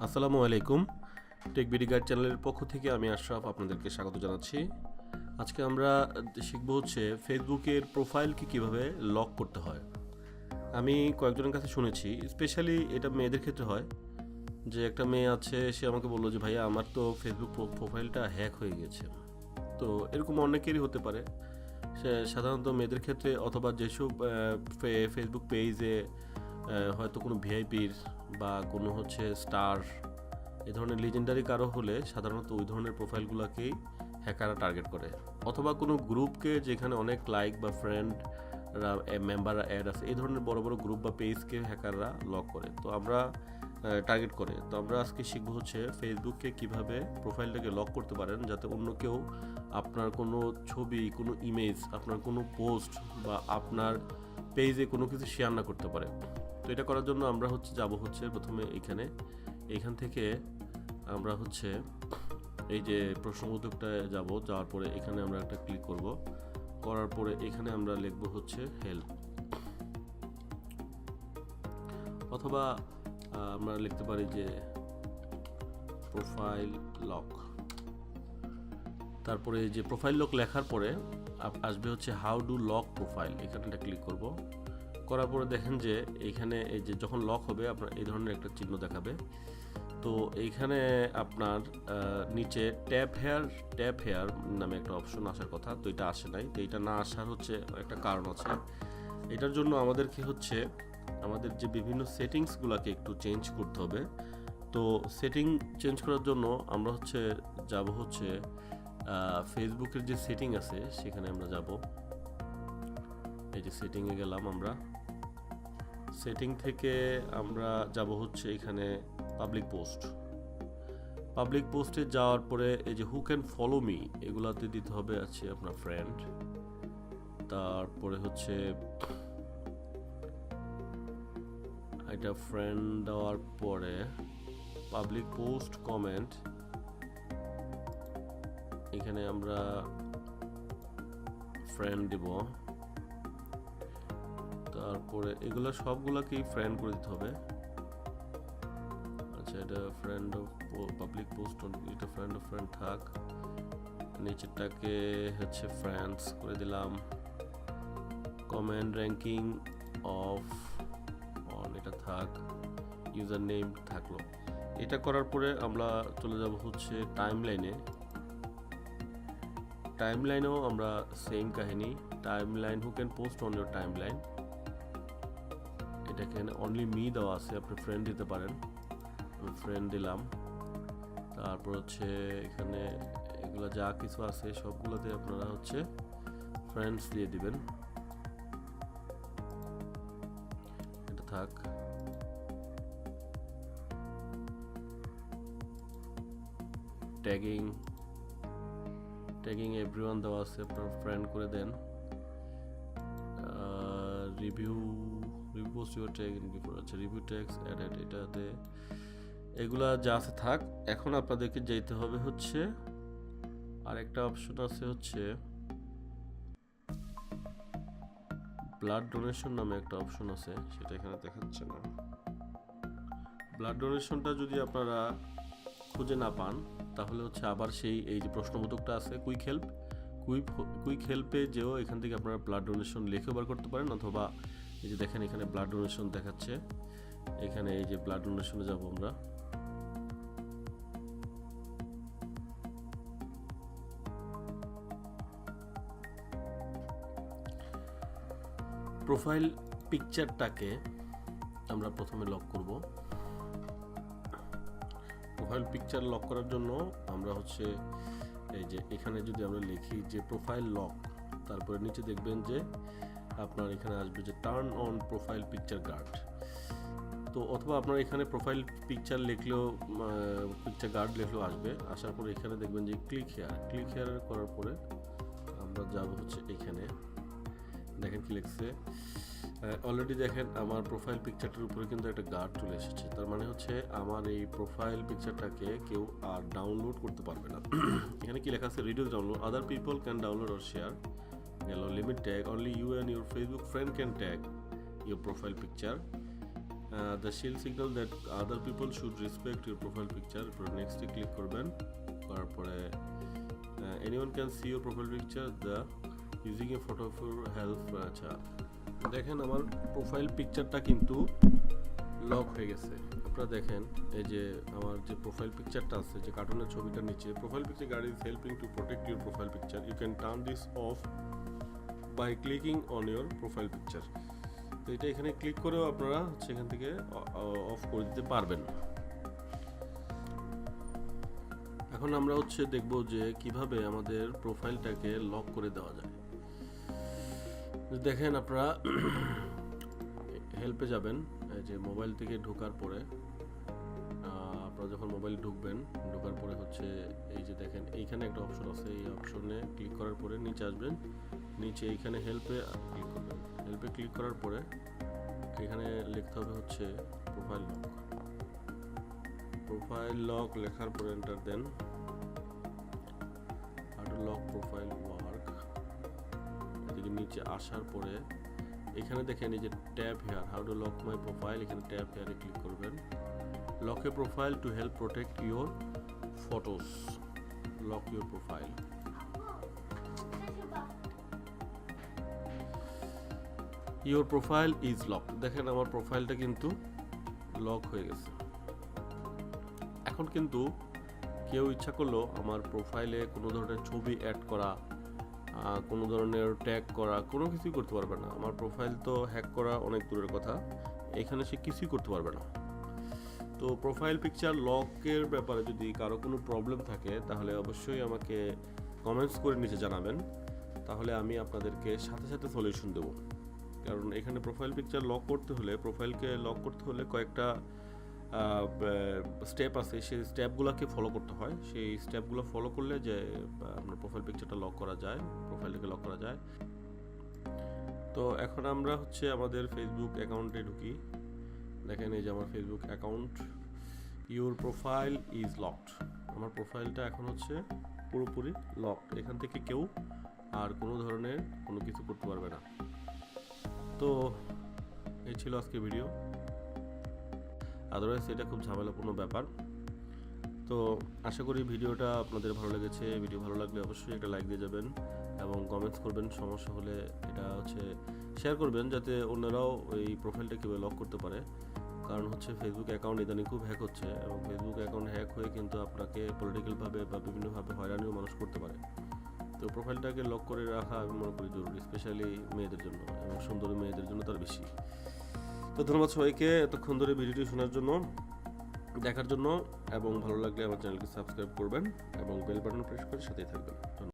আসসালামু আলাইকুম। Tech BD guide চ্যানেলের পক্ষ থেকে আমি আশরাফ আপনাদেরকে স্বাগত জানাচ্ছি। আজকে আমরা শিখব হচ্ছে ফেসবুকের প্রোফাইলকে কিভাবে লক করতে হয়। আমি কয়েকজনের কাছে শুনেছি, স্পেশালি এটা মেয়েদের ক্ষেত্রে হয়, যে একটা মেয়ে আছে, সে আমাকে বললো যে ভাইয়া আমার তো ফেসবুক প্রোফাইলটা হ্যাক হয়ে গেছে। তো এরকম অনেকেরই হতে পারে, সে সাধারণত মেয়েদের ক্ষেত্রে, অথবা যেসব ফেসবুক পেজে হয়তো কোনো ভিআইপির বা কোনো হচ্ছে স্টার, এই ধরনের লিজেন্ডারি কারো হলে সাধারণত ওই ধরনের প্রোফাইলগুলোকেই হ্যাকাররা টার্গেট করে, অথবা কোনো গ্রুপকে যেখানে অনেক লাইক বা ফ্রেন্ডরা মেম্বাররা অ্যাড আছে, এই ধরনের বড় বড় গ্রুপ বা পেজকে হ্যাকাররা লক করে, তো আমরা টার্গেট করে। তো আমরা আজকে শিখবো হচ্ছে ফেসবুককে কিভাবে প্রোফাইলটাকে লক করতে পারেন, যাতে অন্য কেউ আপনার কোনো ছবি, কোনো ইমেজ, আপনার কোনো পোস্ট বা আপনার পেজে কোনো কিছু শেয়ার না করতে পারে। তো এটা করার জন্য আমরা যাব প্রথমে এইখান থেকে আমরা এই যে প্রশ্নবোধকটা যাওয়ার পরে এখানে আমরা একটা ক্লিক করব, করার পরে এখানে আমরা লিখব হেল্প, অথবা আমরা লিখতে পারি যে প্রোফাইল লক। তারপরে যে প্রোফাইল লক লেখার পরে আসবে হাউ ডু লক প্রোফাইল, এখানে ক্লিক করব। করার পরে দেখেন যে এইখানে এই যে যখন লক হবে আপনার এই ধরনের একটা চিহ্ন দেখাবে। তো এইখানে আপনার নিচে ট্যাপ হেয়ার নামে একটা অপশন আসার কথা, তো এটা আসে নাই। তো এটা না আসার একটা কারণ আছে। এটার জন্য আমাদেরকে আমাদের যে বিভিন্ন সেটিংসগুলোকে একটু চেঞ্জ করতে হবে। তো সেটিং চেঞ্জ করার জন্য আমরা যাব ফেসবুকের যে সেটিং আছে সেখানে আমরা যাব। এই যে সেটিংয়ে গেলাম, আমরা সেটিং থেকে আমরা যাব এখানে পাবলিক পোস্টে যাওয়ার পরে এই যে হু ক্যান ফলো মি, এগুলাতে দিতে হবে আপনার ফ্রেন্ড। তারপরে এটা ফ্রেন্ড দেওয়ার পরে পাবলিক পোস্ট কমেন্ট, এখানে আমরা ফ্রেন্ড দিব। তারপরে এগুলো সবগুলোকেই ফ্রেন্ড করে দিতে হবে। আচ্ছা, এটা ফ্রেন্ড অফ পাবলিক পোস্ট, এটা ফ্রেন্ড অফ ফ্রেন্ড থাক, নিচেরটাকে ফ্রেন্ডস করে দিলাম। কমেন্ট র্যাঙ্কিং অফ অন, এটা থাক, ইউজার নেম থাকলো। এটা করার পরে আমরা চলে যাব টাইমলাইনেও আমরা সেম কাহিনী, timeline who can post on your timeline, এটাকে অনলি মি দেওয়া আছে, আপনি ফ্রেন্ড দিতে পারেন, আমি ফ্রেন্ড দিলাম। তারপর এখানে এগুলো যা কিছু আছে সবগুলোতে আপনারা ফ্রেন্ডস দিয়ে দিবেন, এটা থাক। ট্যাগিং এভরিওয়ান দেওয়া আছে, আপনার ফ্রেন্ড করে দেন। Review post your tag in before, আচ্ছা রিভিউ ট্যাগস অ্যাডেড, এটাতে এগুলা যা আছে থাক। এখন আপনাদেরকে যেতে হবে আরেকটা অপশন আছে ব্লাড ডোনেশন নামে একটা অপশন আছে, সেটা এখানে দেখাচ্ছে না। ব্লাড ডোনেশনটা যদি আপনারা খুঁজে না পান তাহলে আবার এই যে প্রশ্নবোধকটা আছে কুইক হেল্পে যেও, এখান থেকে আপনারা ব্লাড ডোনেশন লিখে বার করতে পারেন, অথবা এই যে দেখেন এখানে ব্লাড ডোনেশন দেখাচ্ছে, এখানে এই যে ব্লাড ডোনেশনে যাব আমরা। প্রোফাইল পিকচারটাকে আমরা প্রথমে লক করব। প্রোফাইল পিকচার লক করার জন্য আমরা এই যে এখানে যদি আমরা লিখি যে প্রোফাইল লক, তারপরে নিচে দেখবেন যে আপনার এখানে আসবে যে turn on profile picture guard. তো অথবা আপনার এখানে প্রোফাইল পিকচার লিখলেও, পিকচার গার্ড লিখলেও আসবে। আসার পরে এখানে দেখবেন যে ক্লিক হেয়ার করার পরে আমরা যাব এখানে, দেখেন কি লিখছে, অলরেডি দেখেন আমার প্রোফাইল পিকচারটার উপরে কিন্তু একটা গার্ড চলে এসেছে। তার মানে আমার এই প্রোফাইল পিকচারটাকে কেউ আর ডাউনলোড করতে পারবে না। এখানে কি লেখা আছে, reduce download, other people can download or share, limit tag, only you and your Facebook friend can tag your profile picture, the shield signal that other people should respect your profile picture. নেক্সটে click করবেন, করার পরে anyone can see your profile picture the using a photo for help. আচ্ছা, দেখেন আমার profile পিকচারটা কিন্তু lock হয়ে গেছে। আপনারা দেখেন এই যে আমার যে প্রোফাইল পিকচারটা আছে, যে কার্টুনের ছবিটার নিচে profile picture guide is helping to protect your profile picture, you can turn this off by clicking on your profile picture. তো এটা এখানে ক্লিক করেও আপনারা সেখান থেকে অফ করে দিতে পারবেন। এখন আমরা দেখব যে কিভাবে আমাদের প্রোফাইলটাকে লক করে দেওয়া যায়। দেখেন আপনারা হেল্পে যাবেন, এই যে মোবাইল থেকে ঢোকার পরে আপনারা যখন মোবাইল ঢুকবেন, ঢোকার পরে এই যে দেখেন এইখানে একটা অপশন আছে, এই অপশনে ক্লিক করার পরে নিচে আসবেন, নিচে এইখানে হেল্পে ক্লিক করবেন। হেল্পে ক্লিক করার পরে এখানে লিখতে হবে প্রোফাইল লক। প্রোফাইল লক লেখার পরে এন্টার দেন। How to lock profile work. এদিকে নিচে আসার পরে এখানে দেখেন এই যে tab here, how to lock my profile, এখানে ট্যাব হেয়ারে ক্লিক করবেন। Lock a profile to help protect your photos. Lock your profile. Your profile is lock. দেখেন আমার প্রোফাইলটা কিন্তু লক হয়ে গেছে। এখন কিন্তু কেউ ইচ্ছা করলো আমার প্রোফাইলে কোনো ধরনের ছবি অ্যাড করা, কোনো ধরনের ট্যাগ করা, কোনো কিছুই করতে পারবে না। আমার প্রোফাইল তো হ্যাক করা অনেক দূরের কথা, এখানে সে কিছুই করতে পারবে না। তো প্রোফাইল পিকচার লকের ব্যাপারে যদি কারো কোনো প্রবলেম থাকে তাহলে অবশ্যই আমাকে কমেন্টস করে নিচে জানাবেন, তাহলে আমি আপনাদেরকে সাথে সাথে সলিউশন দেব। কারণ এখানে প্রোফাইল পিকচার লক করতে হলে, প্রোফাইলকে লক করতে হলে কয়েকটা স্টেপ আছে, সেই স্টেপগুলোকে ফলো করতে হয়। সেই স্টেপগুলো ফলো করলে যে আপনার প্রোফাইল পিকচারটা লক করা যায়, প্রোফাইলটাকে লক করা যায়। তো এখন আমরা আমাদের ফেসবুক অ্যাকাউন্টে ঢুকি। দেখেন এই যে আমার Facebook account, your profile is locked. আমার প্রোফাইলটা এখন পুরোপুরি লকড। এখান থেকে কেউ আর কোনো ধরনের কোনো কিছু করতে পারবে না। তো এই ছিল আজকের ভিডিও। আদারওয়াইজ এটা খুব ঝামেলাপূর্ণ ব্যাপার। তো আশা করি ভিডিওটা আপনাদের ভালো লেগেছে। ভিডিও ভালো লাগলে অবশ্যই একটা লাইক দিয়ে যাবেন এবং কমেন্টস করবেন। সমস্যা হলে এটা শেয়ার করবেন, যাতে অন্যরাও এই প্রোফাইলটা কীভাবে লক করতে পারে। কারণ ফেসবুক অ্যাকাউন্ট ইদানিং খুব হ্যাক হচ্ছে, এবং ফেসবুক অ্যাকাউন্ট হ্যাক হয়ে কিন্তু আপনাকে পলিটিক্যালভাবে বা বিভিন্নভাবে হয়রানিও মানুষ করতে পারে। তো প্রোফাইলটাকে লক করে রাখা আমি মনে করি জরুরি, স্পেশালি মেয়েদের জন্য, এবং সুন্দরী মেয়েদের জন্য তার বেশি। তো ধন্যবাদ সবাইকে এতক্ষণ ধরে ভিডিওটি শোনার জন্য, দেখার জন্য, এবং ভালো লাগলে আমার চ্যানেলকে সাবস্ক্রাইব করবেন এবং বেল বাটন প্রেস করে সাথেই থাকবেন।